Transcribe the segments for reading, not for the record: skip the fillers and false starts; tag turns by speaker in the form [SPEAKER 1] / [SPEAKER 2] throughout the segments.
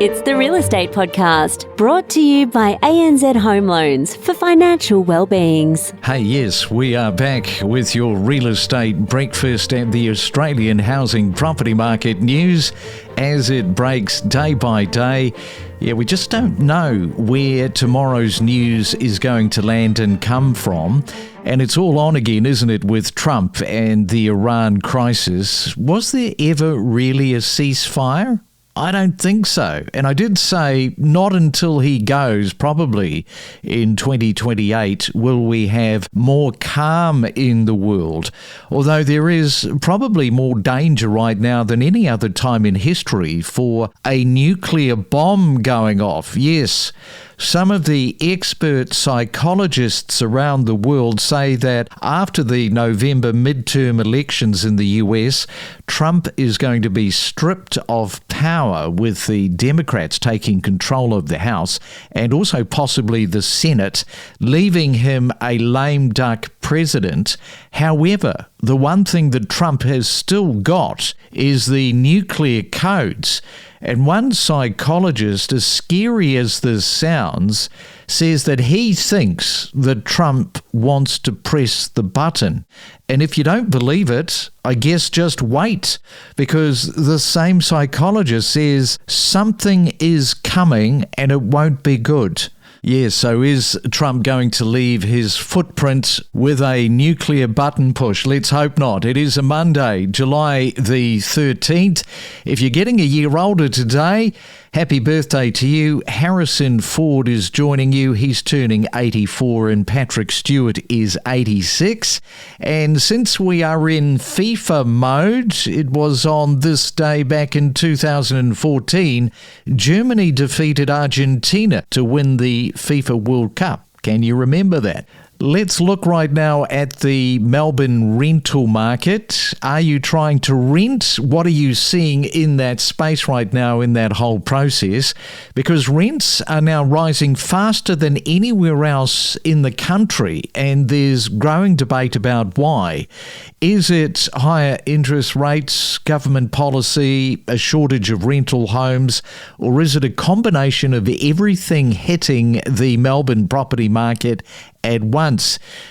[SPEAKER 1] It's the Real Estate Podcast, brought to you by ANZ Home Loans for financial well-beings.
[SPEAKER 2] Hey, yes, we are back with your real estate breakfast and the Australian housing property market news as it breaks day by day. Yeah, we just don't know where tomorrow's news is going to land and come from. And it's all on again, isn't it, with Trump and the Iran crisis. Was there ever really a ceasefire? I don't think so. And I did say not until he goes, probably in 2028, will we have more calm in the world. Although there is probably more danger right now than any other time in history for a nuclear bomb going off. Yes. Some of the expert psychologists around the world say that after the November midterm elections in the US, Trump is going to be stripped of power with the Democrats taking control of the House and also possibly the Senate, leaving him a lame duck president. However, the one thing that Trump has still got is the nuclear codes. And one psychologist, as scary as this sounds, says that he thinks that Trump wants to press the button. And if you don't believe it, I guess just wait, because the same psychologist says something is coming and it won't be good. Yes, so is Trump going to leave his footprint with a nuclear button push? Let's hope not. It is a Monday, July the 13th. If you're getting a year older today, happy birthday to you. Harrison Ford is joining you. He's turning 84 and Patrick Stewart is 86. And since we are in FIFA mode, it was on this day back in 2014, Germany defeated Argentina to win the FIFA World Cup. Can you remember that? Let's look right now at the Melbourne rental market. Are you trying to rent? What are you seeing in that space right now in that whole process? Because rents are now rising faster than anywhere else in the country, and there's growing debate about why. Is it higher interest rates, government policy, a shortage of rental homes, or is it a combination of everything hitting the Melbourne property market at once?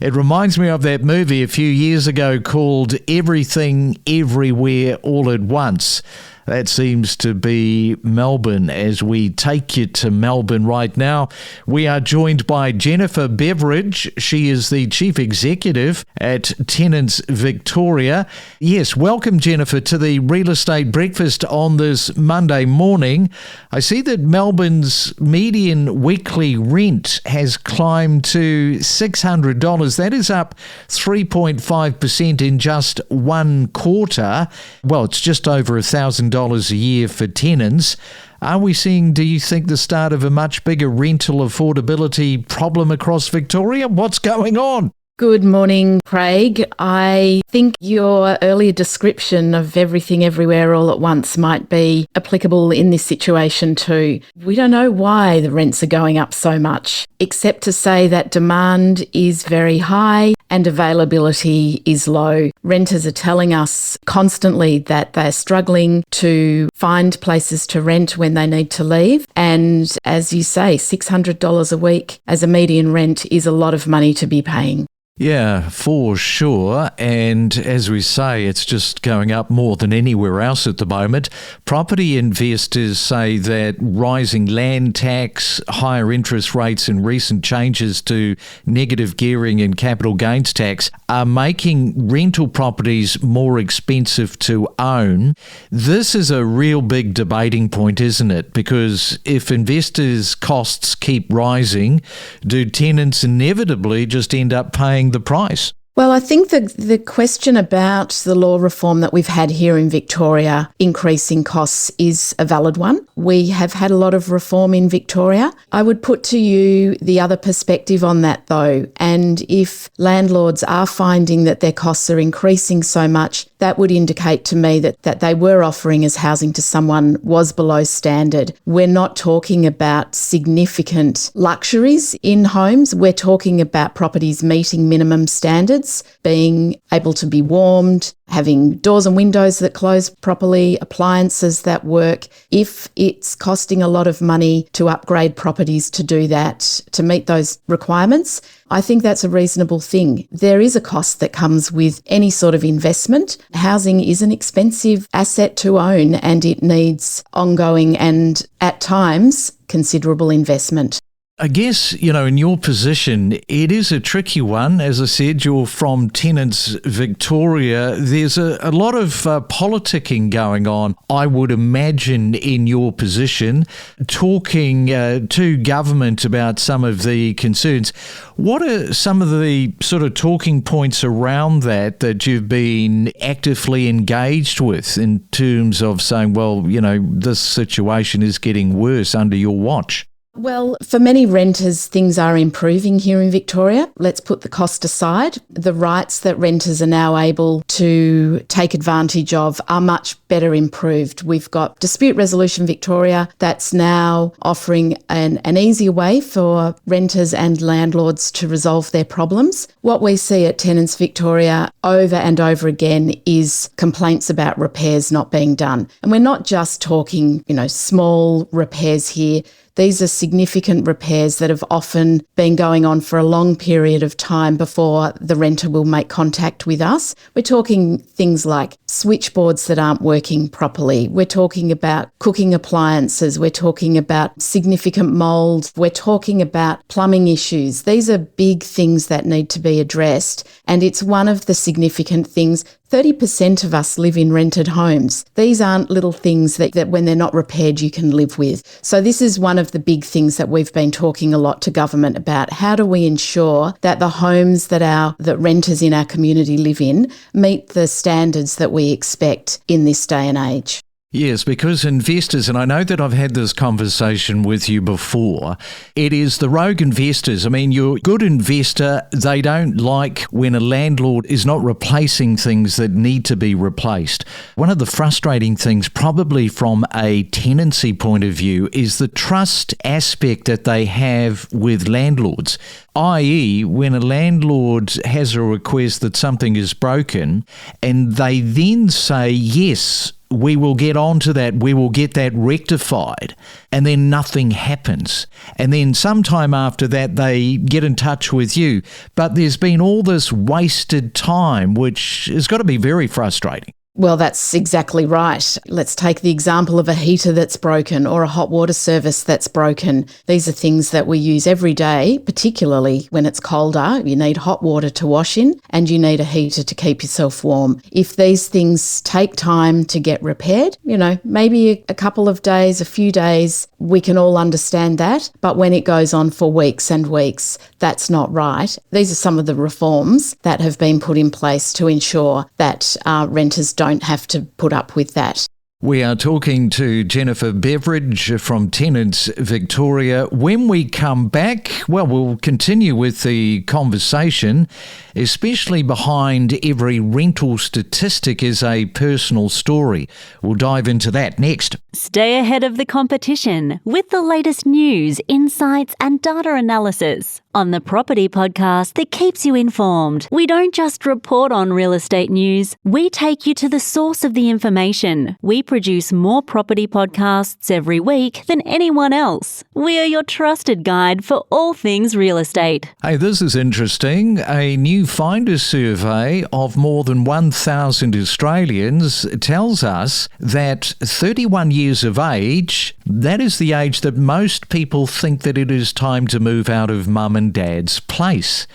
[SPEAKER 2] It reminds me of that movie a few years ago called Everything Everywhere All at Once. That seems to be Melbourne as we take you to Melbourne right now. We are joined by Jennifer Beveridge. She is the Chief Executive at Tenants Victoria. Yes, welcome, Jennifer, to the Real Estate Breakfast on this Monday morning. I see that Melbourne's median weekly rent has climbed to $600. That is up 3.5% in just one quarter. Well, it's just over $1,000 a year for tenants. Are we seeing, do you think, the start of a much bigger rental affordability problem across Victoria? What's going on?
[SPEAKER 3] Good morning, Craig. I think your earlier description of everything everywhere all at once might be applicable in this situation too. We don't know why the rents are going up so much, except to say that demand is very high and availability is low. Renters are telling us constantly that they're struggling to find places to rent when they need to leave. And as you say, $600 a week as a median rent is a lot of money to be paying.
[SPEAKER 2] Yeah, for sure. And as we say, it's just going up more than anywhere else at the moment. Property investors say that rising land tax, higher interest rates and recent changes to negative gearing and capital gains tax are making rental properties more expensive to own. This is a real big debating point, isn't it? Because if investors' costs keep rising, do tenants inevitably just end up paying the price?
[SPEAKER 3] Well, I think the question about the law reform that we've had here in Victoria increasing costs is a valid one. We have had a lot of reform in Victoria. I would put to you the other perspective on that though. And if landlords are finding that their costs are increasing so much, that would indicate to me that they were offering as housing to someone was below standard. We're not talking about significant luxuries in homes. We're talking about properties meeting minimum standards. toilets being able to be warmed, having doors and windows that close properly, appliances that work. If it's costing a lot of money to upgrade properties to do that, to meet those requirements, I think that's a reasonable thing. There is a cost that comes with any sort of investment. Housing is an expensive asset to own, and it needs ongoing and, at times, considerable investment.
[SPEAKER 2] I guess, in your position, it is a tricky one. As I said, you're from Tenants Victoria. There's a lot of politicking going on, I would imagine, in your position, talking to government about some of the concerns. What are some of the sort of talking points around that you've been actively engaged with in terms of saying, well, this situation is getting worse under your watch?
[SPEAKER 3] Well, for many renters, things are improving here in Victoria. Let's put the cost aside. The rights that renters are now able to take advantage of are much better improved. We've got Dispute Resolution Victoria that's now offering an easier way for renters and landlords to resolve their problems. What we see at Tenants Victoria over and over again is complaints about repairs not being done. And we're not just talking, small repairs here. These are significant repairs that have often been going on for a long period of time before the renter will make contact with us. We're talking things like switchboards that aren't working properly. We're talking about cooking appliances. We're talking about significant mould. We're talking about plumbing issues. These are big things that need to be addressed, and it's one of the significant things. 30% of us live in rented homes. These aren't little things that when they're not repaired, you can live with. So this is one of the big things that we've been talking a lot to government about. How do we ensure that the homes that renters in our community live in meet the standards that we expect in this day and age?
[SPEAKER 2] Yes, because investors, and I know that I've had this conversation with you before, it is the rogue investors. I mean, you're a good investor. They don't like when a landlord is not replacing things that need to be replaced. One of the frustrating things, probably from a tenancy point of view, is the trust aspect that they have with landlords. I.e., when a landlord has a request that something is broken and they then say, yes, we will get on to that, we will get that rectified, and then nothing happens. And then sometime after that, they get in touch with you. But there's been all this wasted time, which has got to be very frustrating.
[SPEAKER 3] Well, that's exactly right. Let's take the example of a heater that's broken or a hot water service that's broken. These are things that we use every day, particularly when it's colder. You need hot water to wash in and you need a heater to keep yourself warm. If these things take time to get repaired, maybe a couple of days, a few days, we can all understand that. But when it goes on for weeks and weeks, that's not right. These are some of the reforms that have been put in place to ensure that renters don't have to put up with that.
[SPEAKER 2] We are talking to Jennifer Beveridge from Tenants Victoria. When we come back, we'll continue with the conversation, especially behind every rental statistic is a personal story. We'll dive into that next.
[SPEAKER 1] Stay ahead of the competition with the latest news, insights and data analysis on the Property Podcast that keeps you informed. We don't just report on real estate news, we take you to the source of the information. We produce more property podcasts every week than anyone else. We are your trusted guide for all things real estate.
[SPEAKER 2] Hey, this is interesting. A new Finder survey of more than 1,000 Australians tells us that 31 years of age, that is the age that most people think that it is time to move out of mum and dad's place.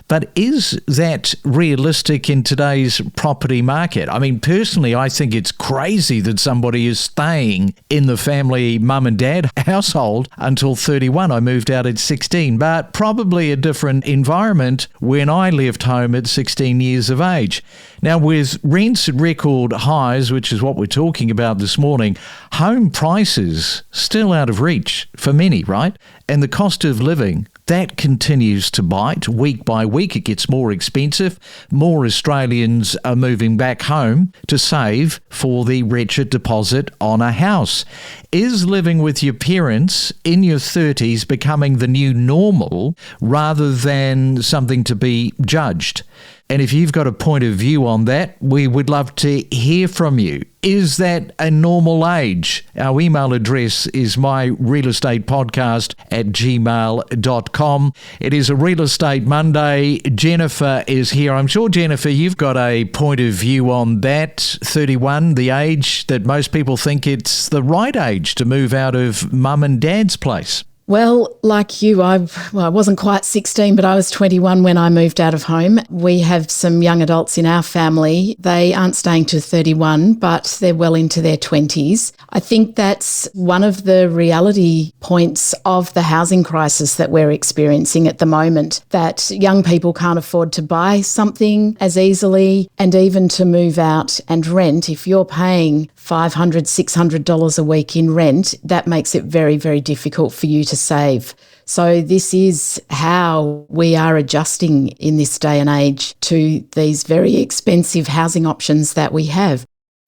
[SPEAKER 2] But is that realistic in today's property market? I mean, personally, I think it's crazy that somebody is staying in the family mum and dad household until 31. I moved out at 16, but probably a different environment when I left home at 16 years of age. Now, with rents at record highs, which is what we're talking about this morning, home prices still out of reach for many, right? And the cost of living, that continues to bite week by week. It gets more expensive. More Australians are moving back home to save for the wretched deposit on a house. Is living with your parents in your 30s becoming the new normal rather than something to be judged? And if you've got a point of view on that, we would love to hear from you. Is that a normal age? Our email address is myrealestatepodcast@gmail.com. It is a Real Estate Monday. Jennifer is here. I'm sure, Jennifer, you've got a point of view on that. 31, the age that most people think it's the right age to move out of mum and dad's place.
[SPEAKER 3] Well, like you, I wasn't quite 16, but I was 21 when I moved out of home. We have some young adults in our family. They aren't staying to 31, but they're well into their 20s. I think that's one of the reality points of the housing crisis that we're experiencing at the moment, that young people can't afford to buy something as easily, and even to move out and rent. If you're paying $500, $600 a week in rent, that makes it very, very difficult for you to save. So this is how we are adjusting in this day and age to these very expensive housing options that we have.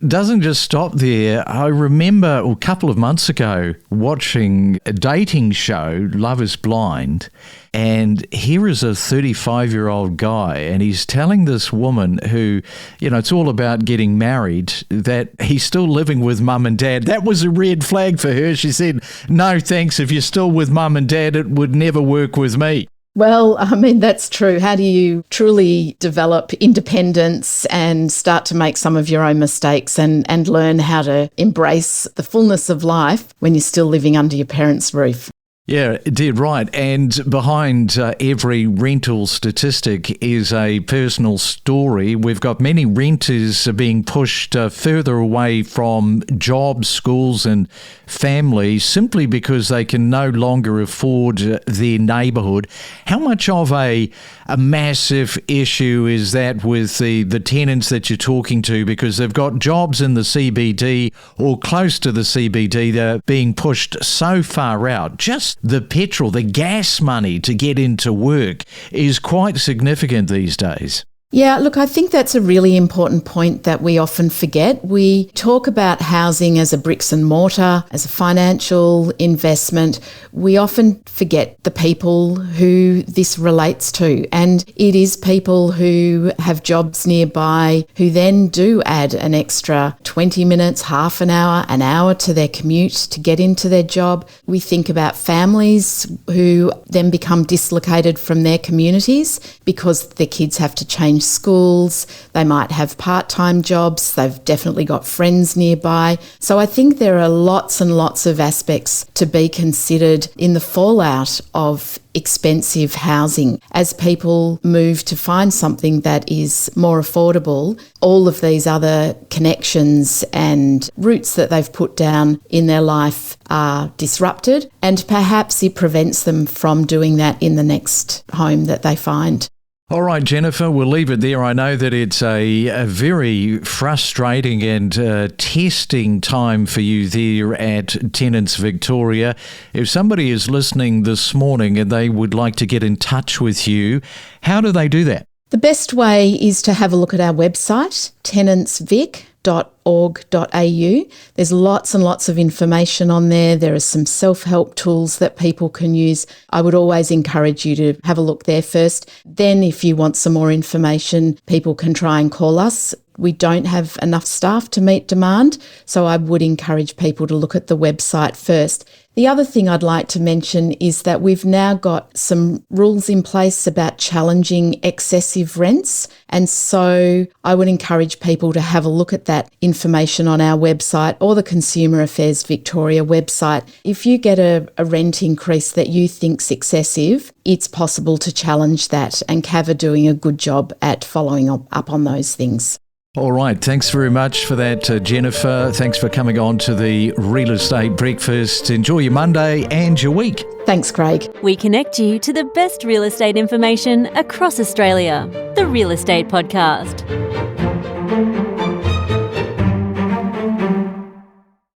[SPEAKER 2] Doesn't just stop there. I remember a couple of months ago watching a dating show, Love is Blind, and here is a 35-year-old guy, and he's telling this woman who, it's all about getting married, that he's still living with mum and dad. That was a red flag for her. She said, no thanks, if you're still with mum and dad, it would never work with me.
[SPEAKER 3] Well, I mean, that's true. How do you truly develop independence and start to make some of your own mistakes and learn how to embrace the fullness of life when you're still living under your parents' roof?
[SPEAKER 2] Yeah, dead right. And behind every rental statistic is a personal story. We've got many renters being pushed further away from jobs, schools and families simply because they can no longer afford their neighbourhood. How much of a massive issue is that with the tenants that you're talking to, because they've got jobs in the CBD or close to the CBD? They're being pushed so far out. Just the petrol, the gas money to get into work is quite significant these days.
[SPEAKER 3] Yeah, look, I think that's a really important point that we often forget. We talk about housing as a bricks and mortar, as a financial investment. We often forget the people who this relates to. And it is people who have jobs nearby who then do add an extra 20 minutes, half an hour to their commute to get into their job. We think about families who then become dislocated from their communities because their kids have to change schools, they might have part-time jobs, they've definitely got friends nearby. So I think there are lots and lots of aspects to be considered in the fallout of expensive housing. As people move to find something that is more affordable, all of these other connections and roots that they've put down in their life are disrupted, and perhaps it prevents them from doing that in the next home that they find.
[SPEAKER 2] All right, Jennifer, we'll leave it there. I know that it's a very frustrating and testing time for you there at Tenants Victoria. If somebody is listening this morning and they would like to get in touch with you, how do they do that?
[SPEAKER 3] The best way is to have a look at our website, tenantsvic.org.au. There's lots and lots of information on there. There are some self-help tools that people can use. I would always encourage you to have a look there first. Then if you want some more information, people can try and call us. We don't have enough staff to meet demand, so I would encourage people to look at the website first. The other thing I'd like to mention is that we've now got some rules in place about challenging excessive rents, and so I would encourage people to have a look at that information on our website or the Consumer Affairs Victoria website. If you get a rent increase that you think's excessive, it's possible to challenge that, and CAV are doing a good job at following up on those things.
[SPEAKER 2] All right. Thanks very much for that, Jennifer. Thanks for coming on to the Real Estate Breakfast. Enjoy your Monday and your week.
[SPEAKER 3] Thanks, Craig.
[SPEAKER 1] We connect you to the best real estate information across Australia. The Real Estate Podcast.